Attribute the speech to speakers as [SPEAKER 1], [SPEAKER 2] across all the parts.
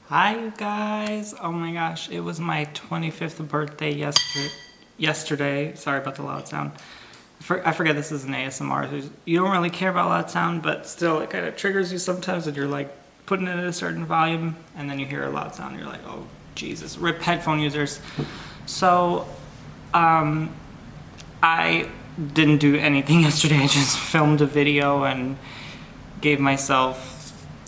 [SPEAKER 1] Hi you guys! Oh my gosh, it was my 25th birthday yesterday. Sorry about the loud sound. I forget this is an ASMR. You don't really care about loud sound, but still it kind of triggers you sometimes when you're like putting it at a certain volume and then you hear a loud sound and you're like, oh Jesus, rip headphone users. So I didn't do anything yesterday. I just filmed a video and gave myself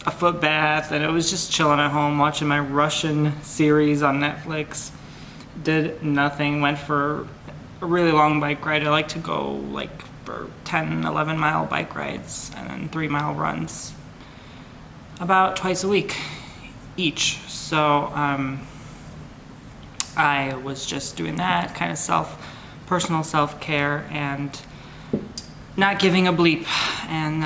[SPEAKER 1] a foot bath, and it was just chilling at home watching my Russian series on Netflix. Did nothing. Went for a really long bike ride. I like to go like for 10-11 mile bike rides and then 3-mile runs about twice a week each. So I was just doing that kind of personal self-care and not giving a bleep. And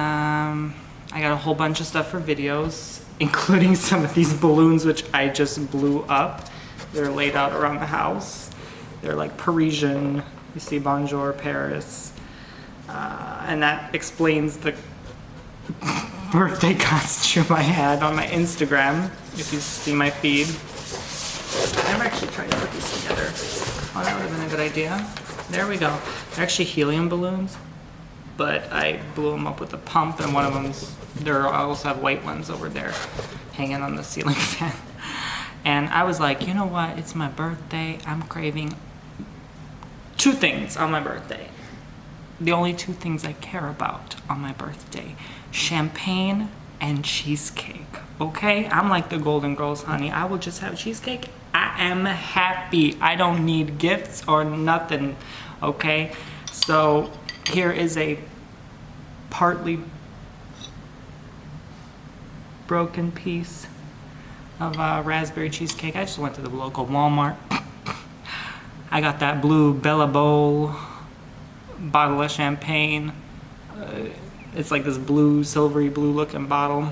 [SPEAKER 1] I got a whole bunch of stuff for videos, including some of these balloons, which I just blew up. They're laid out around the house. They're like Parisian. You see Bonjour Paris. And that explains the birthday costume I had on my Instagram, if you see my feed. I never actually tried to put these together. Oh, that would have been a good idea. There we go. They're actually helium balloons, but I blew them up with a pump, and one of them's, I also have white ones over there hanging on the ceiling fan. And I was like, you know what, it's my birthday, I'm craving two things on my birthday. The only two things I care about on my birthday: champagne and cheesecake, okay? I'm like the Golden Girls, honey. I will just have cheesecake. I am happy. I don't need gifts or nothing, okay? So here is a partly broken piece of raspberry cheesecake. I just went to the local Walmart. I got that blue Bella Bowl bottle of champagne. It's like this blue, silvery blue looking bottle.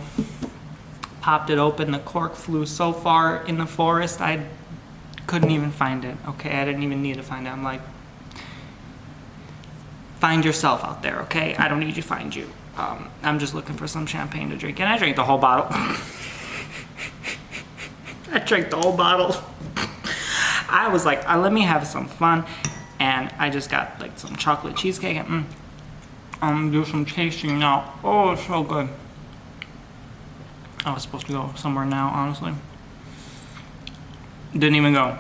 [SPEAKER 1] Popped it open, the cork flew so far in the forest I couldn't even find it, okay? I didn't even need to find it. I'm like, find yourself out there, okay? I don't need you to find you. I'm just looking for some champagne to drink, and I drank the whole bottle. I drank the whole bottle. I was like, let me have some fun, and I just got like some chocolate cheesecake and do some tasting now. Oh, it's so good. I was supposed to go somewhere now, honestly. Didn't even go.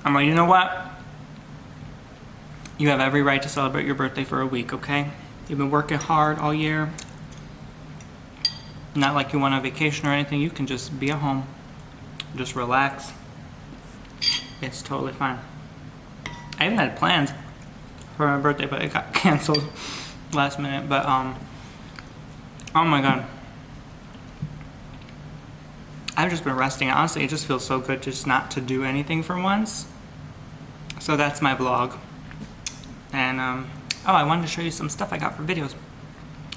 [SPEAKER 1] I'm like, you know what? You have every right to celebrate your birthday for a week, okay? You've been working hard all year. Not like you went on vacation or anything. You can just be at home. Just relax. It's totally fine. I even had plans for my birthday, but it got canceled last minute. But, oh my God. I've just been resting. Honestly, it just feels so good just not to do anything for once. So that's my vlog. And, oh, I wanted to show you some stuff I got for videos.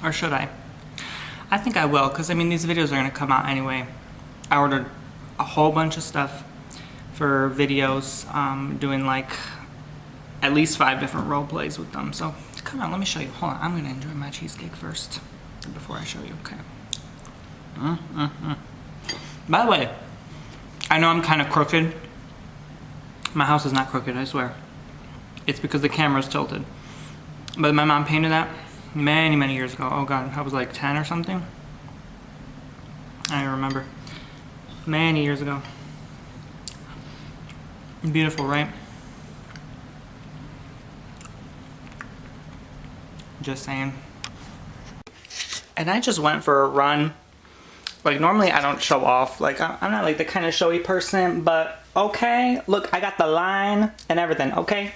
[SPEAKER 1] Or should I? I think I will, because, I mean, these videos are going to come out anyway. I ordered a whole bunch of stuff for videos, doing, like, at least 5 different role plays with them. So, come on, let me show you. Hold on, I'm going to enjoy my cheesecake first before I show you, okay? By the way, I know I'm kind of crooked. My house is not crooked, I swear. It's because the camera's tilted. But my mom painted that many, many years ago. Oh God, I was like 10 or something. I don't remember. Many years ago. Beautiful, right? Just saying. And I just went for a run. Like, normally I don't show off. Like, I'm not like the kind of showy person, but okay. Look, I got the line and everything, okay?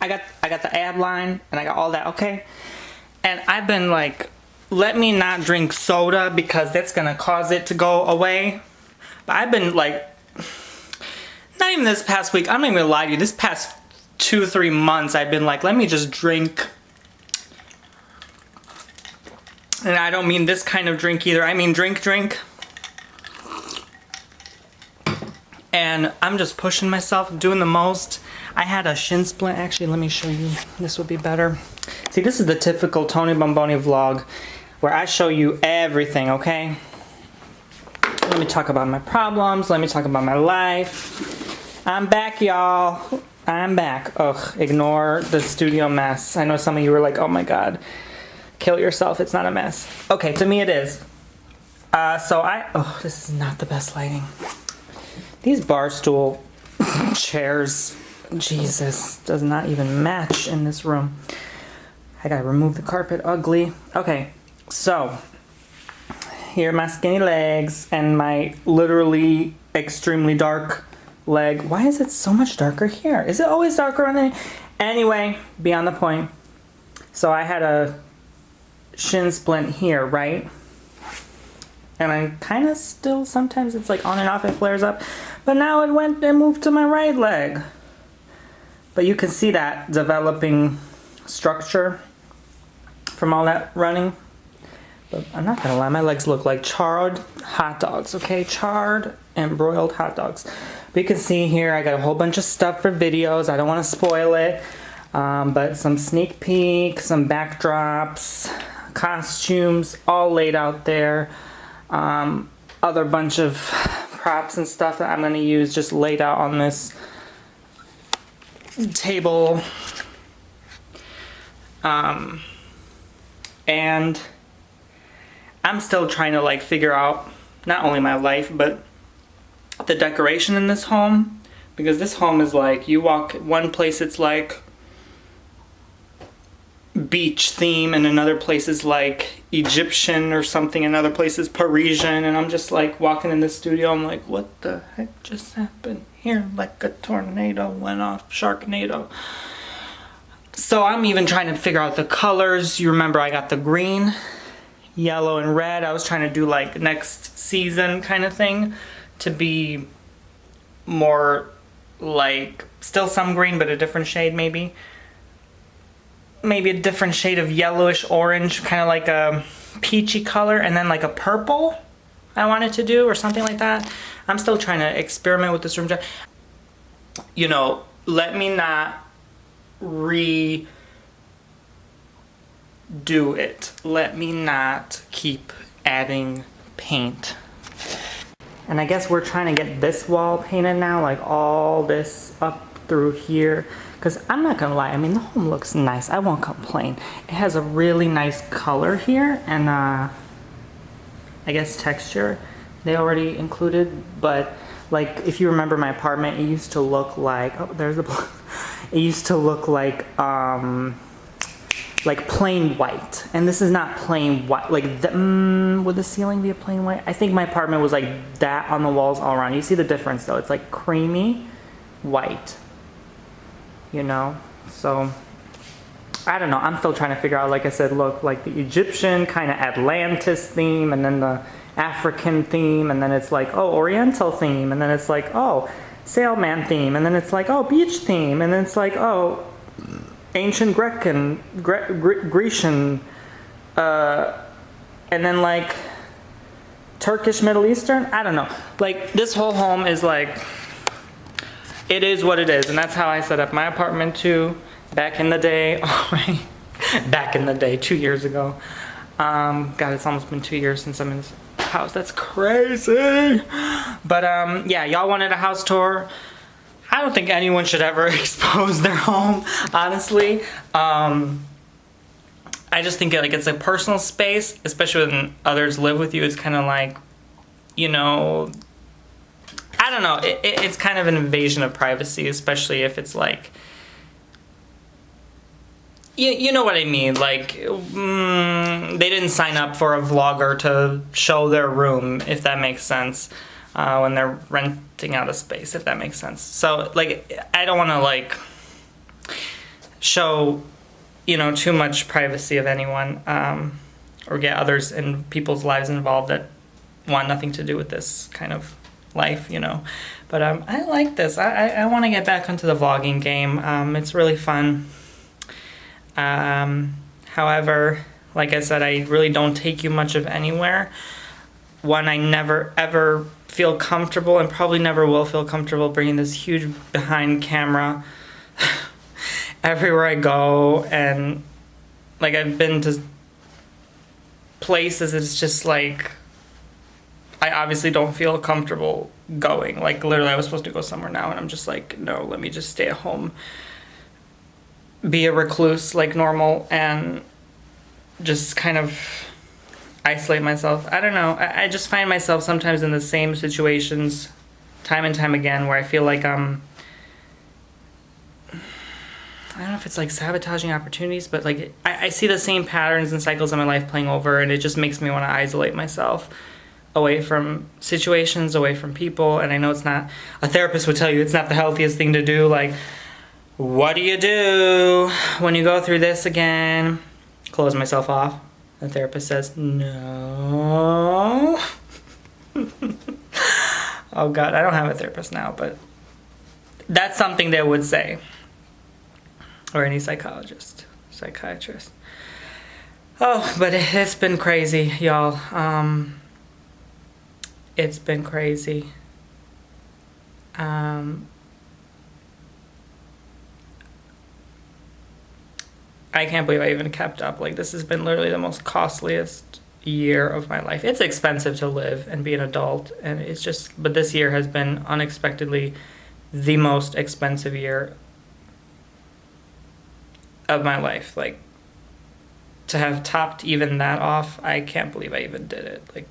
[SPEAKER 1] I got the ab line and I got all that, okay? And I've been like, let me not drink soda because that's gonna cause it to go away. But I've been like, not even this past week, I'm not even gonna lie to you, this past 2-3 months I've been like, let me just drink. And I don't mean this kind of drink either, I mean drink. And I'm just pushing myself, doing the most. I had a shin splint, actually, let me show you. This would be better. See, this is the typical Tony Bomboni vlog where I show you everything, okay? Let me talk about my problems. Let me talk about my life. I'm back, y'all. I'm back. Ugh, ignore the studio mess. I know some of you were like, oh my God, kill yourself. It's not a mess. Okay, to me it is. Oh, this is not the best lighting. These bar stool chairs, Jesus, does not even match in this room. I gotta remove the carpet, ugly. Okay, so here are my skinny legs and my literally extremely dark leg. Why is it so much darker here? Is it always darker on the... Anyway, beyond the point. So I had a shin splint here, right? And I'm kind of still, sometimes it's like on and off, it flares up. But now it moved to my right leg. But you can see that developing structure from all that running. But I'm not gonna lie, my legs look like charred hot dogs, okay? Charred and broiled hot dogs. But you can see here, I got a whole bunch of stuff for videos. I don't wanna spoil it. But some sneak peek, some backdrops, costumes, all laid out there. Other bunch of props and stuff that I'm gonna use just laid out on this table. And I'm still trying to like figure out not only my life, but the decoration in this home. Because this home is like, you walk one place, it's like beach theme, and another place is like Egyptian or something, another place is Parisian, and I'm just like walking in the studio, I'm like, what the heck just happened here? Like a tornado went off, Sharknado. So I'm even trying to figure out the colors. You remember I got the green, yellow, and red. I was trying to do like next season kind of thing to be more like still some green but a different shade, maybe a different shade of yellowish orange, kind of like a peachy color, and then like a purple I wanted to do or something like that. I'm still trying to experiment with this room. You know, let me not redo it. Let me not keep adding paint. And I guess we're trying to get this wall painted now, like all this up through here. Because I'm not gonna lie, I mean, the home looks nice. I won't complain. It has a really nice color here, and I guess texture they already included. But like, if you remember my apartment, it used to look like, oh, there's the, it used to look like plain white. And this is not plain white. Like, would the ceiling be a plain white? I think my apartment was like that on the walls all around. You see the difference though. It's like creamy white. You know, so I don't know. I'm still trying to figure out, like I said, look, like the Egyptian kind of Atlantis theme, and then the African theme, and then it's like, oh, Oriental theme, and then it's like, oh, sailman theme, and then it's like, oh, beach theme, and then it's like, oh, ancient Grecian, and then like Turkish Middle Eastern. I don't know. Like, this whole home is like, it is what it is, and that's how I set up my apartment too, back in the day. Oh, right. Back in the day, 2 years ago. God, it's almost been 2 years since I'm in this house. That's crazy. But yeah, y'all wanted a house tour. I don't think anyone should ever expose their home, honestly. I just think like it's a personal space, especially when others live with you. It's kind of like, you know, I don't know, it's kind of an invasion of privacy, especially if it's like, you know what I mean, like, they didn't sign up for a vlogger to show their room, if that makes sense, when they're renting out a space, if that makes sense. So, like, I don't want to, like, show, you know, too much privacy of anyone, or get others in people's lives involved that want nothing to do with this kind of life, you know. But I like this. I want to get back into the vlogging game. It's really fun. However, like I said, I really don't take you much of anywhere. One, I never ever feel comfortable, and probably never will feel comfortable bringing this huge behind camera everywhere I go. And like, I've been to places, it's just like, I obviously don't feel comfortable going. Like, literally, I was supposed to go somewhere now, and I'm just like, no, let me just stay at home, be a recluse like normal, and just kind of isolate myself. I don't know. I just find myself sometimes in the same situations time and time again where I feel like I don't know if it's like sabotaging opportunities, but like I see the same patterns and cycles in my life playing over, and it just makes me want to isolate myself away from situations, away from people. And I know it's not, a therapist would tell you it's not the healthiest thing to do. Like, what do you do when you go through this again? Close myself off. The therapist says, no. Oh God, I don't have a therapist now, but that's something they would say. Or any psychiatrist. Oh, but it's been crazy, y'all. It's been crazy. I can't believe I even kept up. Like, this has been literally the most costliest year of my life. It's expensive to live and be an adult, and it's just, but this year has been unexpectedly the most expensive year of my life. Like, to have topped even that off, I can't believe I even did it. Like,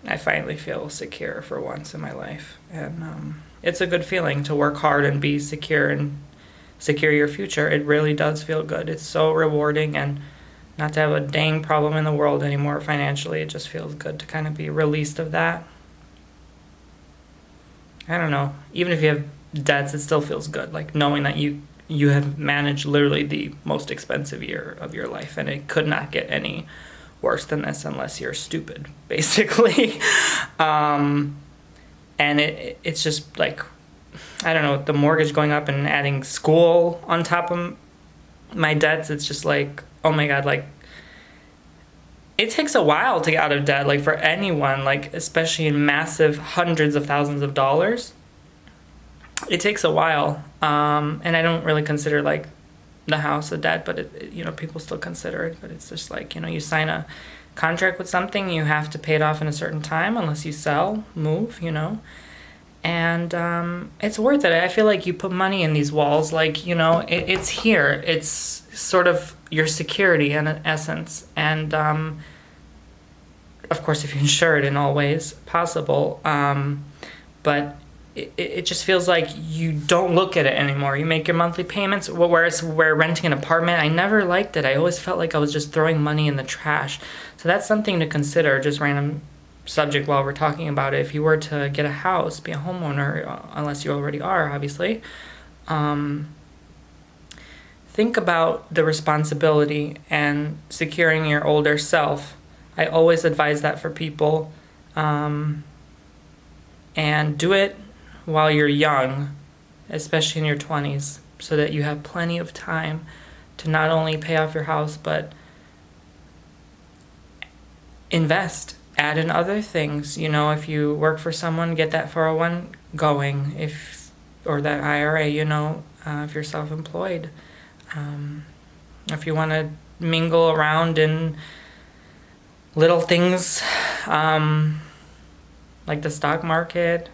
[SPEAKER 1] I finally feel secure for once in my life, and it's a good feeling to work hard and be secure and secure your future. It really does feel good. It's so rewarding, and not to have a dang problem in the world anymore financially. It just feels good to kind of be released of that. I don't know. Even if you have debts, it still feels good. Like, knowing that you have managed literally the most expensive year of your life, and it could not get any worse than this unless you're stupid, basically. And it's just like, I don't know, the mortgage going up and adding school on top of my debts, it's just like, oh my God, like, it takes a while to get out of debt, like, for anyone, like, especially in massive hundreds of thousands of dollars. It takes a while, and I don't really consider, like, the house a debt, but people still consider it. But it's just like, you sign a contract with something, you have to pay it off in a certain time unless you sell, move, and it's worth it. I feel like you put money in these walls, like, it's here. It's sort of your security in essence, and of course if you insure it in all ways possible, but it just feels like you don't look at it anymore. You make your monthly payments, whereas where renting an apartment, I never liked it. I always felt like I was just throwing money in the trash. So that's something to consider, just random subject while we're talking about it. If you were to get a house, be a homeowner, unless you already are, obviously, think about the responsibility and securing your older self. I always advise that for people, and do it while you're young, especially in your 20s, so that you have plenty of time to not only pay off your house, but invest, add in other things. If you work for someone, get that 401 going, or that IRA, if you're self-employed. If you want to mingle around in little things, like the stock market,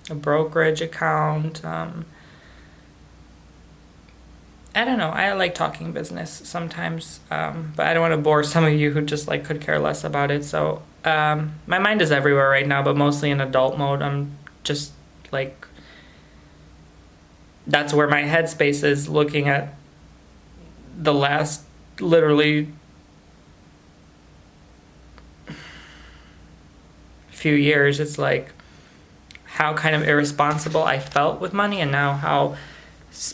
[SPEAKER 1] a brokerage account. I don't know. I like talking business sometimes, but I don't want to bore some of you who just like could care less about it. So my mind is everywhere right now, but mostly in adult mode. I'm just like, that's where my headspace is, looking at the last literally few years. It's like how kind of irresponsible I felt with money, and now how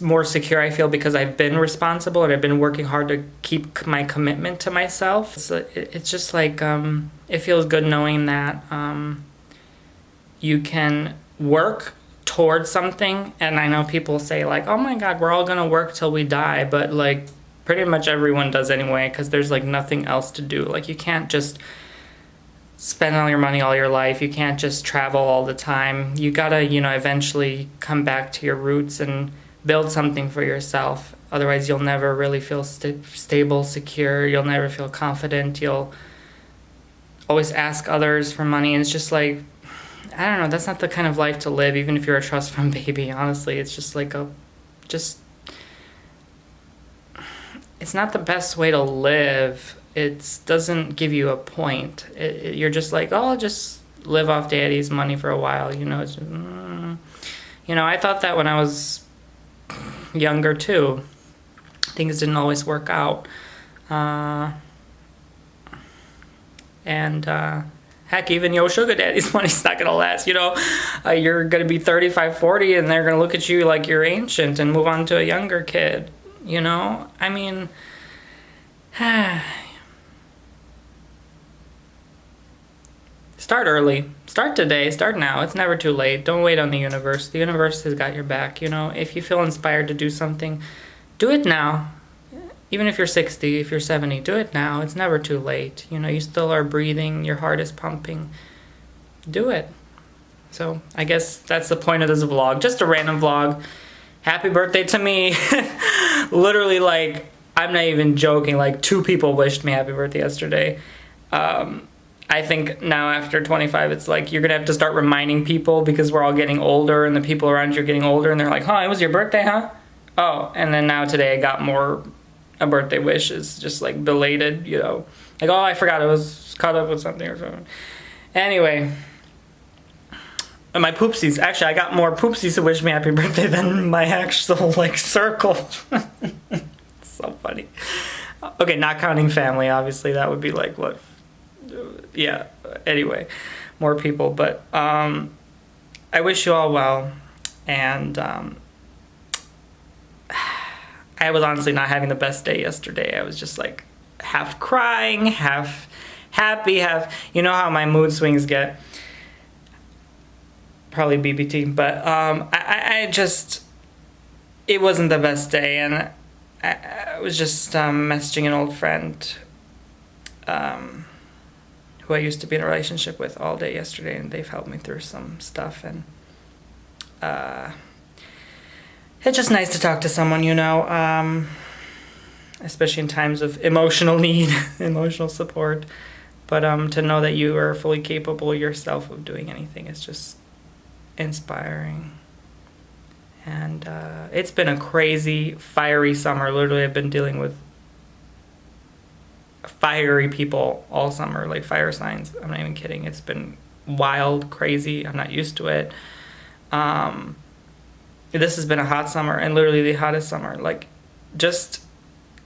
[SPEAKER 1] more secure I feel because I've been responsible and I've been working hard to keep my commitment to myself. So it's just like, it feels good knowing that you can work towards something. And I know people say like, oh my God, we're all gonna work till we die, but like pretty much everyone does anyway, because there's like nothing else to do. Like, you can't just spend all your money all your life. You can't just travel all the time. You gotta, eventually come back to your roots and build something for yourself. Otherwise, you'll never really feel stable, secure. You'll never feel confident. You'll always ask others for money, and it's just like, I don't know, that's not the kind of life to live, even if you're a trust fund baby, honestly. It's just like it's not the best way to live. It doesn't give you a point. You're just like, oh, I'll just live off daddy's money for a while, you know. I thought that when I was younger too. Things didn't always work out. Heck, even your sugar daddy's money's not gonna last, you know. You're gonna be 35, 40, and they're gonna look at you like you're ancient and move on to a younger kid, you know. I mean, start early. Start today. Start now. It's never too late. Don't wait on the universe. The universe has got your back, you know. If you feel inspired to do something, do it now. Even if you're 60, if you're 70, do it now. It's never too late. You know, you still are breathing. Your heart is pumping. Do it. So I guess that's the point of this vlog. Just a random vlog. Happy birthday to me. Literally, like, I'm not even joking. Like, 2 people wished me happy birthday yesterday. I think now after 25, it's like you're going to have to start reminding people because we're all getting older and the people around you are getting older and they're like, huh, it was your birthday, huh? Oh, and then now today I got more, a birthday wish is just like belated, you know. Like, oh, I forgot I was caught up with something or something. Anyway, and my poopsies, actually I got more poopsies to wish me happy birthday than my actual like circle. It's so funny. Okay, not counting family, obviously, that would be like what? Yeah, anyway, more people, but I wish you all well, and I was honestly not having the best day yesterday. I was just like half crying, half happy, half, you know how my mood swings get, probably BBT, but I just, it wasn't the best day, and I was just messaging an old friend who I used to be in a relationship with all day yesterday, and they've helped me through some stuff, and it's just nice to talk to someone, you know, especially in times of emotional need, emotional support, but to know that you are fully capable yourself of doing anything is just inspiring. And it's been a crazy, fiery summer. Literally, I've been dealing with fiery people all summer, like fire signs. I'm not even kidding. It's been wild, crazy. I'm not used to it. This has been a hot summer, and literally the hottest summer. Like, just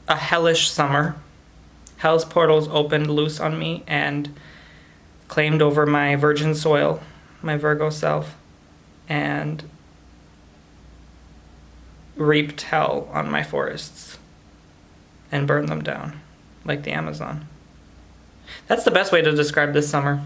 [SPEAKER 1] a hellish summer. Hell's portals opened loose on me and claimed over my virgin soil, my Virgo self, and reaped hell on my forests and burned them down like the Amazon. That's the best way to describe this summer.